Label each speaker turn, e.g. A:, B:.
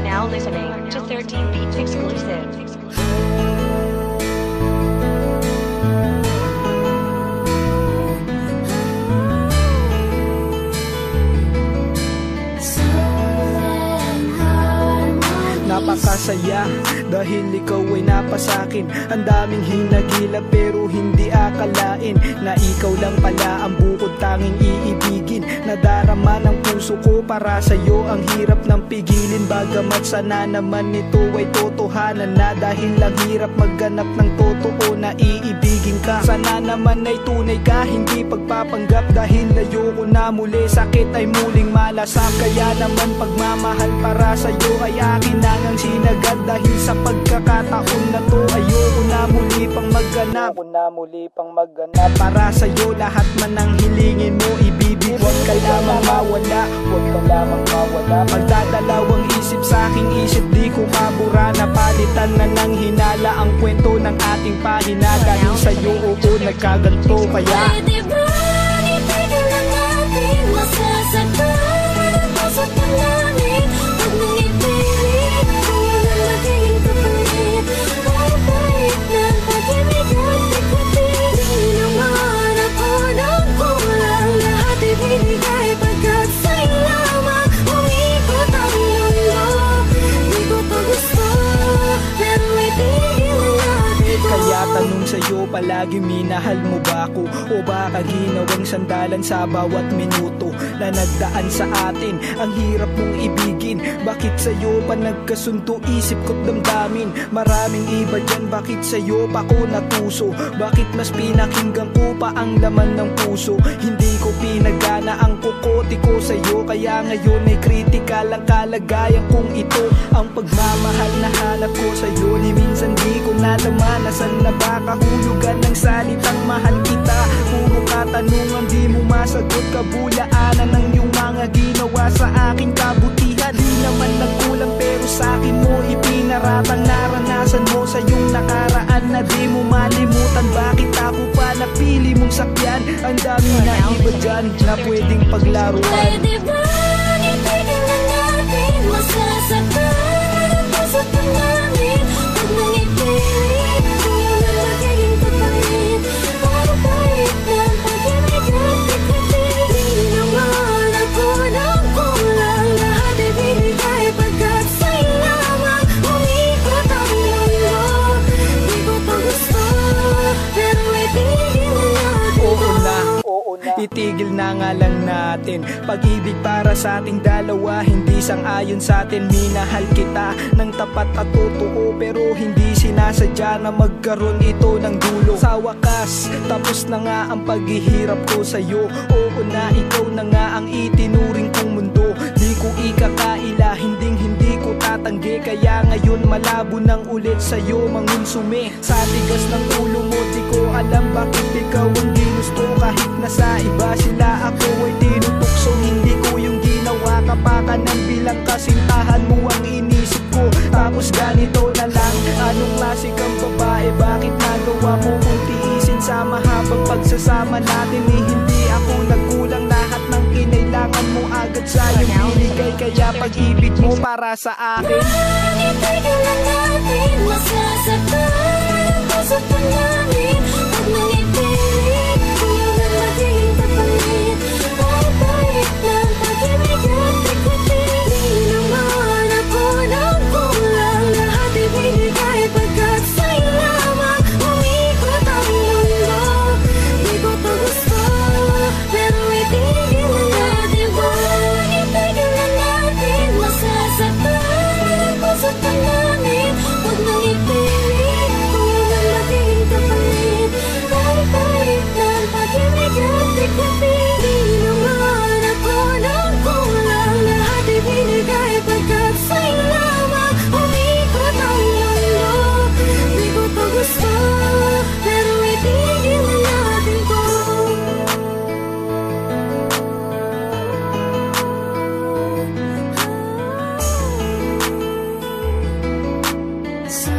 A: now listening to 13 Beats exclusive.
B: Napakasaya dahil ikaw ay napasakin. Ang daming hinagilap pero hindi akalain na ikaw lang pala ang bukod tanging iibigin. Nadarama ng puso ko para sa'yo, ang hirap ng pigilin. Bagamat sana naman ito ay totohanan na, dahil lang hirap magganap ng totoo na iibigin ka. Sana naman ay tunay ka, hindi pagpapanggap, dahil ayoko na muli sakit ay muling malasap. Kaya naman pagmamahal para sa'yo ay akin na ang sinagad, dahil sa pagkakataon na to ayoko na muli pang magganap. Para sa'yo lahat man ang hilingin mo ibibig. Huwag ka lamang mawala, Magdadalawang isip sa aking isip, di ko mabura. Napalitan na ng hinala ang kwento ng ating pahina, dahil sa'yo oo nagkaganto. Kaya
C: pwede ba itigil na natin masasaktan ang puso't ng langit? Huwag nang ipilit kung walang magiging kapalit. Kahit ng pag-ibig at ikutin, di naman ako ng kulang. Lahat ibinigay pagkat sa'yo lamang umikot ang mundo. Di ko to gusto, pero itigil na natin to.
B: kaya tanong sa'yo palagi, minahal mo ba ako? O baka ginawang sandalan sa bawat minuto na nagdaan sa atin? Ang hirap mong ibigin, bakit sa'yo pa nagkasundo isip ko't damdamin? Maraming iba dyan, bakit sa'yo pa ko natuso? Bakit mas pinakinggan ko pa ang laman ng puso? Hindi ko pinagana ang kukote ko sa'yo, kaya ngayon ay kritikal ang kalagayan kong ito. Ang pagmamahal na hanap ko sa'yo, ni minsan di ko nalaman. Nasan na ba kahulugan ng salitang mahal kita? Puro katanungan di mo masagot, kabulaanan ng iyong mga ginawa sa aking kabutihan. Di naman nagkulang pero sa akin mo ipinaratang naranasan mo sa iyong nakaraan na di mo malimutan. Bakit ako pa napili mong sakyan? Ang dami na iba dyan na pwedeng paglaruan.
C: Pwede ba itigil na natin masasaktan ang puso't ng langit? Huwag nang ipilit kung walang magiging kapalit. Kahit ng pag-ibig at ikutin, di naman ako ng kulang. Lahat ibinigay pagkat sa'yo lamang umikot ang mundo. Di ko to gusto, pero itigil na natin to.
B: Itigil na nga lang natin. Pag-ibig para sa ating dalawa, hindi sang-ayon sa atin. Minahal kita ng tapat at totoo, pero hindi sinasadya na magkaroon ito ng dulo. Sa wakas, tapos na nga ang paghihirap ko sa'yo. Oo na, ikaw na nga ang itinuring kong mundo. Di ko ikakaila, hindi ko tatanggi. Kaya ngayon malabo nang ulit sa'yo mangunsumi. Sa tigas ng ulo mo, di ko alam bakit ikaw ang ginusto. Kahit nasa iba sila, ako ay tinutukso. Hindi ko yung ginawa kapakanan, bilang kasintahan mo ang inisip ko. Tapos ganito na lang, anong klase kang babae? Bakit nagawa mo kung tiisin sa mahabang pagsasama natin? Hindi ako nagkulang, lahat ng kinailangan mo agad sa'yo binigay. Kaya pag-ibig mo para sa akin,
C: itigil na natin masasaktan ang puso't ng langit. Huwag nang ipilit kung walang magiging kapalit. Kahit ng pag-ibig at ikutin, di naman ako ng kulang. Lahat ibinigay pagkat sa'yo lamang umikot ang mundo. Di ko to gusto, pero itigil na natin to. Itigil na natin masasaktan ang puso't ng langit. Huwag nang ipilit kung walang magiging kapalit. Kahit ng pag-ibig at ikutin, di naman ako ng kulang. Lahat ibinigay pagkat sa'yo lamang umikot ang mundo. Di ko to gusto, pero itigil na natin to. So